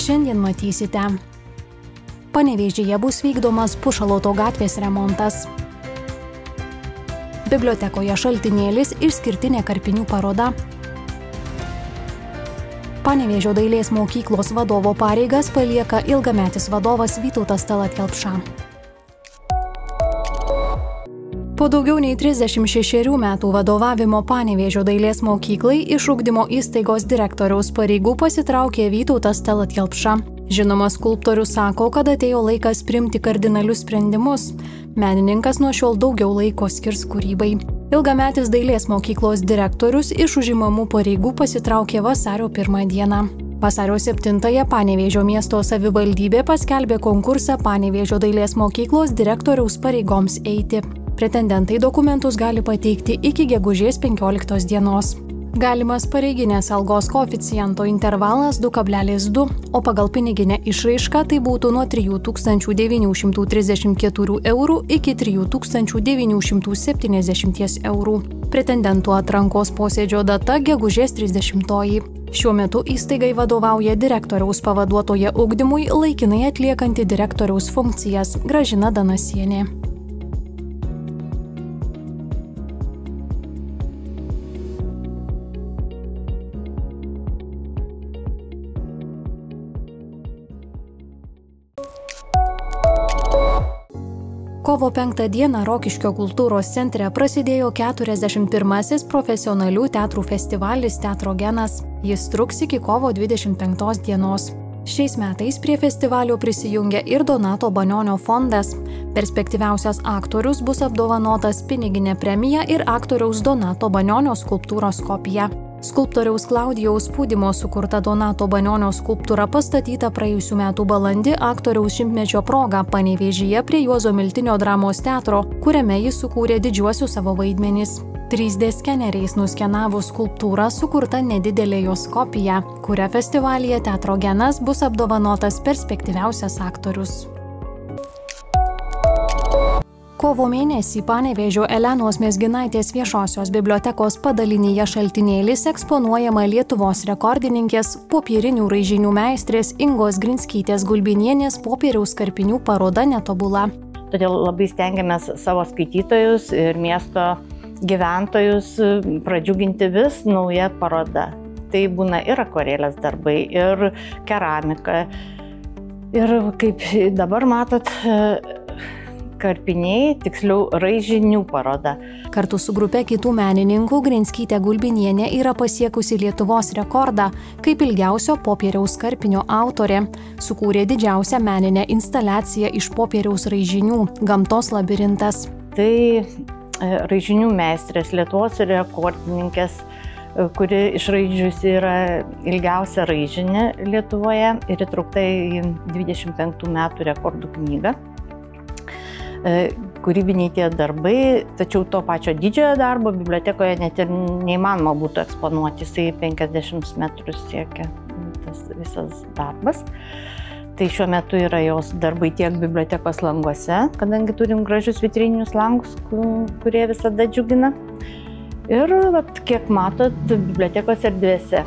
Šiandien matysite. Panevėžyje bus vykdomas Pušaloto gatvės remontas. Bibliotekoje Šaltinėlis išskirtinė karpinių paroda. Panevėžio dailės mokyklos vadovo pareigas palieka ilgametis vadovas Vytautas Tallat Kelpša. Po daugiau nei 36 metų vadovavimo Panevėžio dailės mokyklai iš ugdymo įstaigos direktoriaus pareigų pasitraukė Vytautas Tallat Kelpša. Žinomas skulptorius sako, kad atėjo laikas priimti kardinalius sprendimus. Menininkas nuo šiol daugiau laiko skirs kūrybai. Ilgametis dailės mokyklos direktorius iš užimamų pareigų pasitraukė vasario 1 dieną. Vasario 7-ąją Panevėžio miesto savivaldybė paskelbė konkursą Panevėžio dailės mokyklos direktoriaus pareigoms eiti. Pretendentai dokumentus gali pateikti iki gegužės 15 dienos. Galimas pareiginės algos koeficiento intervalas 2,2, o pagal piniginę išraišką tai būtų nuo 3934 eurų iki 3970 eurų. Pretendentų atrankos posėdžio data gegužės 30. Šiuo metu įstaigai vadovauja direktoriaus pavaduotoja ugdymui laikinai atliekanti direktoriaus funkcijas Gražina Danasienė. Kovo 5 dieną Rokiškio kultūros centre prasidėjo 41-asis profesionalių teatrų festivalis Teatro genas. Jis truks iki kovo 25 dienos. Šiais metais prie festivalio prisijungia ir Donato Banionio fondas. Perspektyviausias aktorius bus apdovanotas piniginė premija ir aktoriaus Donato Banionio skulptūros kopija. Skulptoriaus Klaudijaus Pūdymo sukurta Donato Banionio skulptūra pastatyta praėjusių metų balandį aktoriaus šimtmečio proga Panevėžyje prie Juozo Miltinio dramos teatro, kuriame jis sukūrė didžiuosius savo vaidmenis. 3D skeneriais nuskenavus skulptūrą sukurta nedidelė jos kopija, kuria festivalyje Teatro genas bus apdovanotas perspektyviausias aktorius. Kovo mėnesį Panevėžio Elenos Mezginaitės viešosios bibliotekos padalinyje Šaltinėlis eksponuojama Lietuvos rekordininkės popierinių raižinių meistrės Ingos Grinskytės Gulbinienės popieriaus karpinių paroda Netobula. Todėl labai stengiamės savo skaitytojus ir miesto gyventojus pradžiuginti vis nauja paroda. Tai būna ir akvarelės darbai, ir keramika. Ir kaip dabar matot, karpiniai, tiksliau raižinių paroda. Kartu su grupe kitų menininkų Grinskytė Gulbinienė yra pasiekusi Lietuvos rekordą kaip ilgiausio popieriaus karpinio autorė. Sukūrė didžiausią meninę instaliaciją iš popieriaus raižinių – Gamtos labirintas. Tai raižinių meistrės, Lietuvos rekordininkės, kuri išraižiusi yra ilgiausią raižinį Lietuvoje ir įtraukta į 25 metų rekordų knygą. Kūrybiniai tie darbai, tačiau to pačio didžiojo darbo bibliotekoje net ir neįmanoma būtų eksponuoti, jisai 50 metrų siekia tas visas darbas. Tai šiuo metu yra jos darbai tiek bibliotekos languose, kadangi turim gražius vitrininius langus, kurie visada džiugina. Ir kiek matot, bibliotekos erdvėse.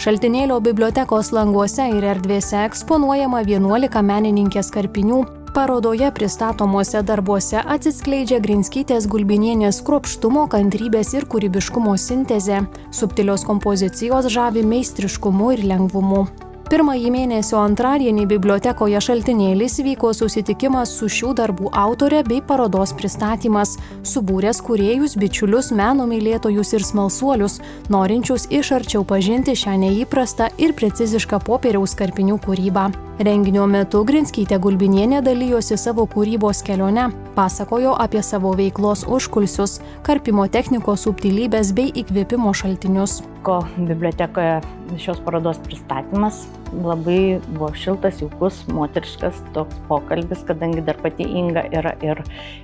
Šaltinėlio bibliotekos languose ir erdvėse eksponuojama 11 menininkės karpinių. Parodoje pristatomuose darbuose atsiskleidžia Grinskytės Gulbinienės kruopštumo, kantrybės ir kūrybiškumo sintezė. Subtilios kompozicijos žavi meistriškumu ir lengvumu. Pirmąjį mėnesio antradienį bibliotekoje Šaltinėlis vyko susitikimas su šių darbų autore bei parodos pristatymas, subūręs kūrėjus, bičiulius, meno mylėtojus ir smalsuolius, norinčius iš arčiau pažinti šią neįprastą ir precizišką popieriaus karpinių kūrybą. Renginio metu Grinskytė Gulbinienė dalijosi savo kūrybos kelione, pasakojo apie savo veiklos užkulsius, karpimo technikos subtilybės bei įkvėpimo šaltinius. Bibliotekoje šios parodos pristatymas labai buvo šiltas, jaukus, moteriškas toks pokalbis, kadangi dar pati Inga yra ir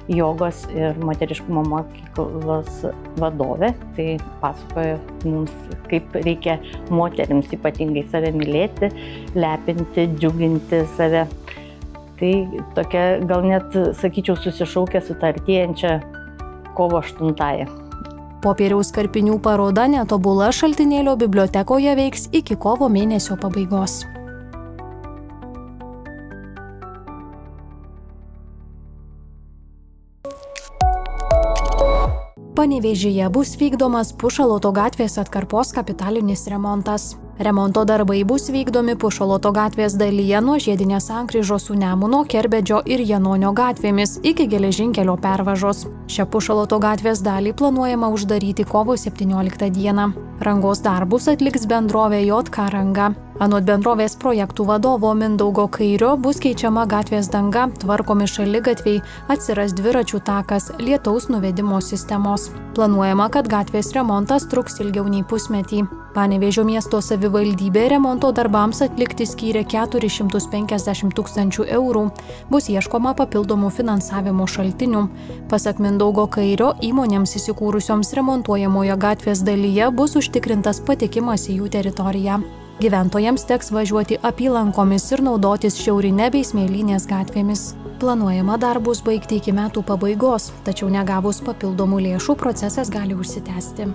jogos ir moteriškumo mokyklos vadovė. Tai pasakojo mums, kaip reikia moterims ypatingai save mylėti, lepinti, džiuginti save. Tai tokia, gal net, sakyčiau, susišaukia su ta artėjančia kovo 8. Popieriaus karpinių paroda Netobula Šaltinėlio bibliotekoje veiks iki kovo mėnesio pabaigos. Panevėžyje bus vykdomas Pušaloto gatvės atkarpos kapitalinis remontas. Remonto darbai bus vykdomi Pušaloto gatvės dalyje nuo Žiedinės sankryžos su Nemuno, Kerbedžio ir Janonio gatvėmis iki geležinkelio pervažos. Šią Pušaloto gatvės dalį planuojama uždaryti kovo 17 dieną. Rangos darbus atliks bendrovė JK Ranga. Anot bendrovės projektų vadovo Mindaugo Kairio bus keičiama gatvės danga, tvarkomi šaligatviai, atsiras dviračių takas, lietaus nuvedimo sistemos. Planuojama, kad gatvės remontas truks ilgiau nei pusmetį. Panevėžio miesto savivaldybė remonto darbams atlikti skyrė 450 000 eurų. Bus ieškoma papildomų finansavimo šaltinių. Pasak Mindaugo Kairio, įmonėms įsikūrusioms remontuojamoje gatvės dalyje bus užtikrintas patekimas į jų teritoriją. Gyventojams teks važiuoti apylankomis ir naudotis Šiaurinė bei Smėlynės gatvėmis. Planuojama darbus baigti iki metų pabaigos, tačiau negavus papildomų lėšų procesas gali užsitęsti.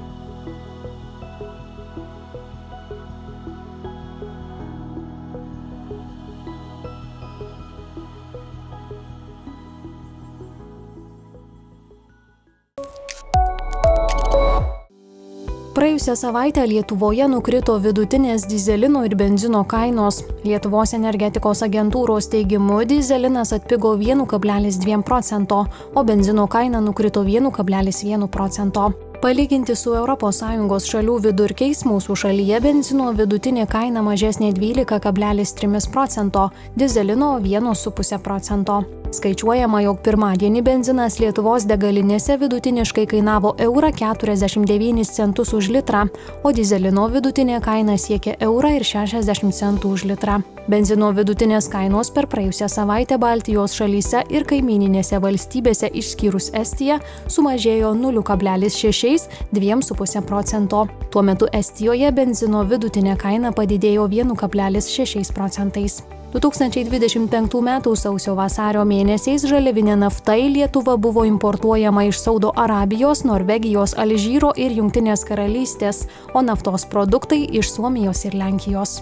Praėjusią savaitę Lietuvoje nukrito vidutinės dyzelino ir benzino kainos. Lietuvos energetikos agentūros teigimu dyzelinas atpigo 1,2%, o benzino kaina nukrito 1,1%. Palyginti su ES šalių vidurkiais, mūsų šalyje benzino vidutinė kaina mažesnė 12,3%, dyzelino 1,5%. Skaičiuojama, jog pirmadienį benzinas Lietuvos degalinėse vidutiniškai kainavo €49 centus už litrą, o dyzelino vidutinė kaina siekė €1,60 centų už litrą. Benzino vidutinės kainos per praėjusią savaitę Baltijos šalyse ir kaimyninėse valstybėse išskyrus Estiją sumažėjo 0,6–2,5%. Tuo metu Estijoje benzino vidutinė kaina padidėjo 1,6%. 2025 m. sausio-vasario mėnesiais žaliavinė nafta į Lietuvą buvo importuojama iš Saudo Arabijos, Norvegijos, Alžyro ir Jungtinės karalystės, o naftos produktai iš Suomijos ir Lenkijos.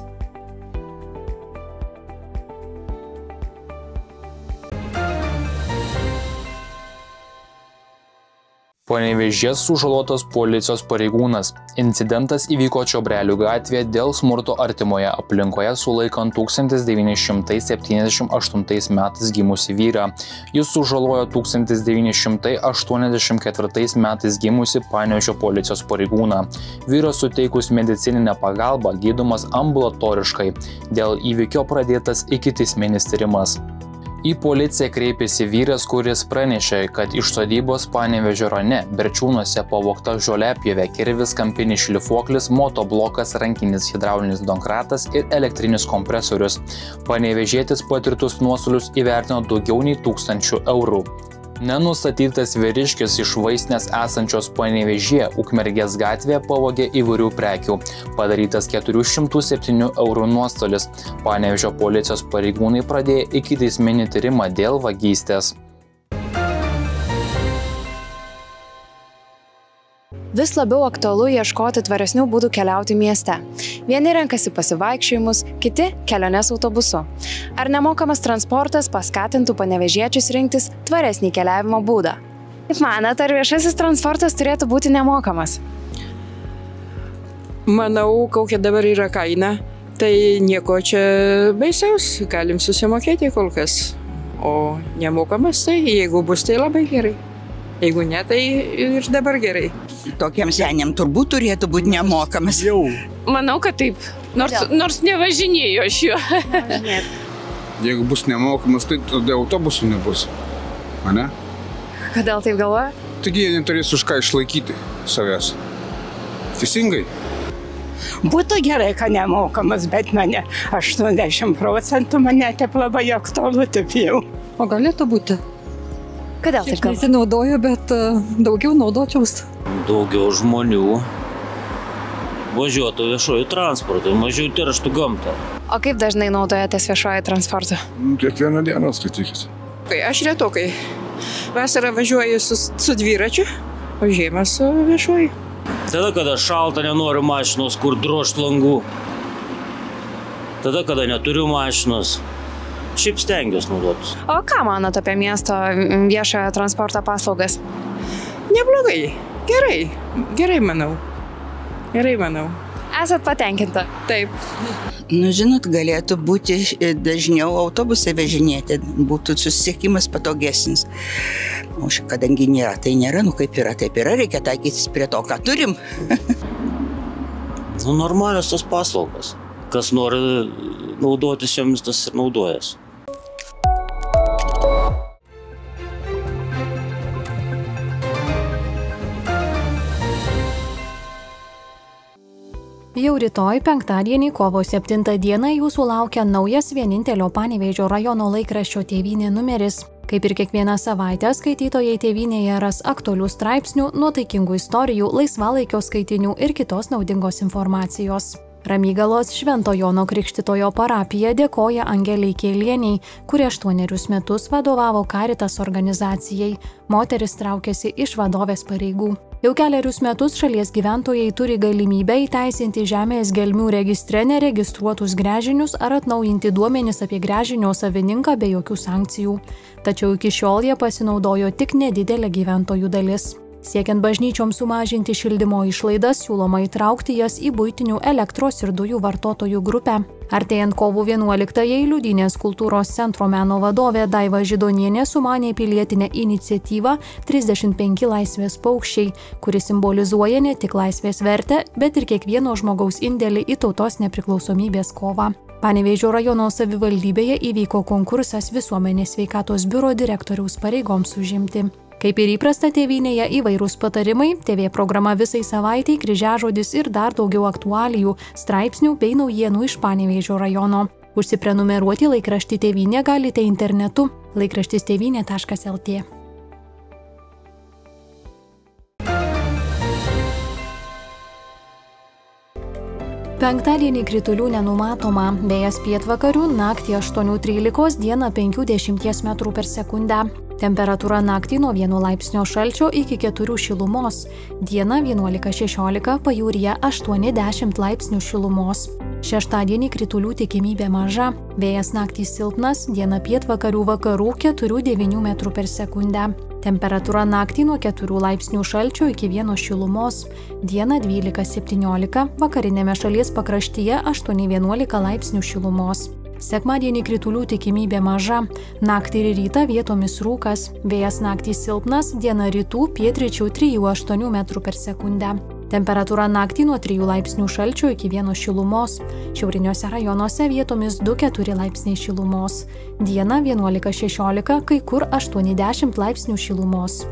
Panevėžyje sužalotas policijos pareigūnas. Incidentas įvyko Čiobrelių gatvėje dėl smurto artimoje aplinkoje sulaikant 1978 metais gimusį vyrą. Jis sužalojo 1984 metais gimusį Panevėžio policijos pareigūną. Vyras suteikus medicininę pagalbą gydomas ambulatoriškai. Dėl įvykio pradėtas ikiteisminis tyrimas. Į policiją kreipėsi vyras, kuris pranešė, kad iš sodybos Panevėžio rajone Berčiūnuose pavogta žoliapjovė, kirvis, kampinis šlifuoklis, motoblokas, rankinis hidraulinis donkratas ir elektrinis kompresorius. Panevėžietis patirtus nuostolius įvertino daugiau nei 1000 eurų. Nenustatytas vyriškis iš vaistinės esančios Panevėžyje Ukmergės gatvėje pavogė įvairių prekių. Padarytas 407 eurų nuostolis. Panevėžio policijos pareigūnai pradėjo ikiteisminį tyrimą dėl vagystės. Vis labiau aktualu ieškoti tvaresnių būdų keliauti mieste. Vieni renkasi pasivaikščiojimus, kiti keliones autobusu. Ar nemokamas transportas paskatintų panevėžiečius rinktis tvaresnį keliavimo būdą? Kaip manat, ar viešasis transportas turėtų būti nemokamas? Manau, kokia dabar yra kaina, tai nieko čia baisaus, galim susimokėti kol kas. O nemokamas tai, jeigu bus, tai labai gerai. Jeigu ne, tai ir dabar gerai. Tokiam seniam turbūt turėtų būti nemokamas. Manau, kad taip. Nors nevažinėjo aš juo. Jeigu bus nemokamas, tai tada autobusų nebus. Ane? Kodėl taip galvoja? Taigi jie neturės už ką išlaikyti savęs. Teisingai? Būtų gerai, kad nemokamas, bet mane 80% mane taip labai aktualu taip jau. O galėtų būti? Kodėl taip galvoja? Aš nesinaudoju, bet daugiau naudočiaus. Daugiau žmonių važiuotų viešojų transportų, mažiau terštų gamtą. O kaip dažnai naudojatės viešojų transportų? Kiekvieną dieną skaitykis. Aš retokai. Vasarą važiuoju su dviračiu, o žiemą su viešuoju. Tada, kada šalta, nenoriu mašinos, kur drožt langų. Tada, kada neturiu mašinos. Šiaip stengiuosi naudotis. O ką manot apie miesto viešojo transporto paslaugas? Neblogai. Gerai manau. Esat patenkinta? Taip. Nu, žinot, galėtų būti dažniau autobusai važinėti, būtų susisiekimas patogesnis. O kadangi nėra, tai nėra, nu kaip yra, taip yra, reikia taikytis prie to, ką turim. Nu, normalios tos paslaugos. Kas nori naudotis jomis, tas ir naudojasi. Jau rytoj, penktadienį, kovo 7 dieną, jūsų laukia naujas vienintelio Panevėžio rajono laikraščio Tėvynė numeris. Kaip ir kiekvieną savaitę, skaitytojai Tėvynėje ras aktualių straipsnių, nuotaikingų istorijų, laisvalaikio skaitinių ir kitos naudingos informacijos. Ramygalos Švento Jono Krikštitojo parapija dėkoja Angelei Kėlieniai, kuri 8 metus vadovavo Caritas organizacijai. Moteris traukėsi iš vadovės pareigų. Jau 4 metus šalies gyventojai turi galimybę įteisinti žemės gelmių registre neregistruotus gręžinius ar atnaujinti duomenis apie gręžinio savininką be jokių sankcijų. Tačiau iki šiol jie pasinaudojo tik nedidelė gyventojų dalis. Siekiant bažnyčioms sumažinti šildymo išlaidas, siūloma įtraukti jas į buitinių elektros ir dujų vartotojų grupę. Artėjant kovo 11-ąjai Liudynės kultūros centro meno vadovė Daiva Židonienė sumanė pilietinę iniciatyvą 35 laisvės paukščiai, kuri simbolizuoja ne tik laisvės vertę, bet ir kiekvieno žmogaus indėlį į tautos nepriklausomybės kovą. Panevėžio rajono savivaldybėje įvyko konkursas visuomenės sveikatos biuro direktoriaus pareigoms užimti. Kaip ir įprasta Tėvynėje įvairūs patarimai, TV programa visai savaitei, kryžiažodis ir dar daugiau aktualijų, straipsnių bei naujienų iš Panevėžio rajono. Užsiprenumeruoti laikraštį Tėvynė galite internetu laikraštistėvynė.lt. Penktadienį kritulių nenumatoma, vėjas pietvakarių, naktį 8–13, dieną 50 m/s. Temperatūra naktį nuo 1 laipsnio šalčio iki 4 šilumos, dieną 11–16, pajūryje 8–10 laipsnių šilumos. Šeštadienį kritulių tikimybė maža, vėjas naktį silpnas, diena pietvakarių vakarų 4–9 m/s. Temperatūra naktį nuo 4 laipsnių šalčio iki 1 šilumos, dieną 12–17, vakarinėme šalies pakraštyje 8–11 laipsnių šilumos. Sekmadienį kritulių tikimybė maža, naktį ir rytą vietomis rūkas, vėjas naktį silpnas, diena rytų pietryčių 3–8 m/s. Temperatūra naktį nuo 3 laipsnių šalčio iki 1 šilumos, šiauriniuose rajonuose vietomis 2–4 laipsniai šilumos, diena 11–16, kai kur 8–10 laipsnių šilumos.